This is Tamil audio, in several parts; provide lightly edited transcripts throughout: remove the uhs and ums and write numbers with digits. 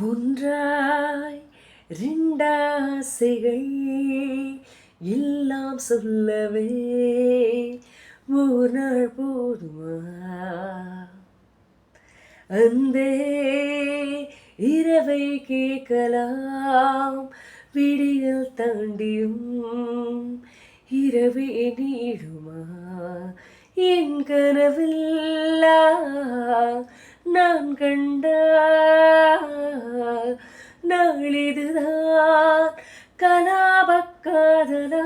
ஒன்றாய் ரெண்டாசைகள் எல்லாம் சொல்லவே ஒரு நாள் போதுமா? அந்த இரவை கேட்கலாம் விடியல் தாண்டியும் இரவே நீடுமா? என் கனவில்லா நான் கண்ட நாளிதுதான் கலாபக்காதலா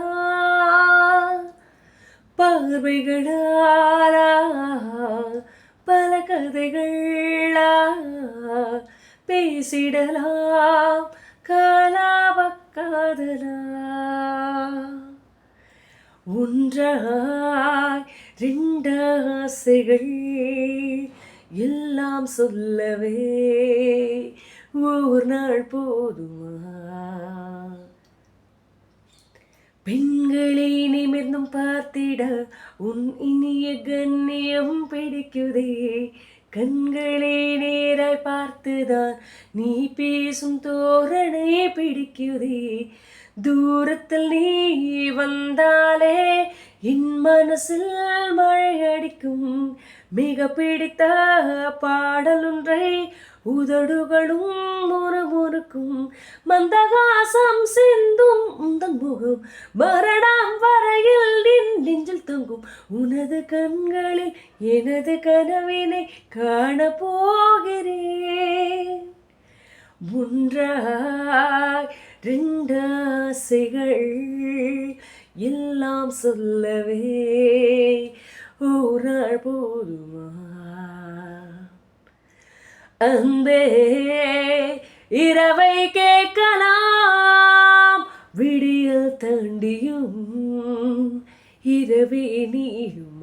பார்வைகளாலா பல கதைகளா பேசிடலாம் கலாபக்காதலா ஒன்றாய் ரெண்டாசைகள் எல்லாம் சொல்லவே ஒரு நாள் போதுமா? பெண்களை நிமிர்ந்தும் பார்த்திட உன் இனிய கண்ணியம் பிடிக்குதே. கண்களை நேராய் பார்த்துதான் நீ பேசும் தோரணை பிடிக்குதே. தூரத்தில் நீ வந்தாலே என் மனசில் மழை அடிக்கும். மிக பிடித்த பாடலொன்றை உதடுகளும் முறுமுறுக்கும். மந்தகாசம் சிந்தும் உந்தன் முகம் மரணம் வரையில் நின் நெஞ்சில் தங்கும். உனது கண்களில் எனது கனவினை காண போகிறேன். ஒன்றாய் ரெண்டாசைகள் எல்லாம் சொல்லவே ஒரு நாள் போதுமா? அந்த இரவை கேட்கலாம் விடியல் தாண்டியும் இரவே நீயும்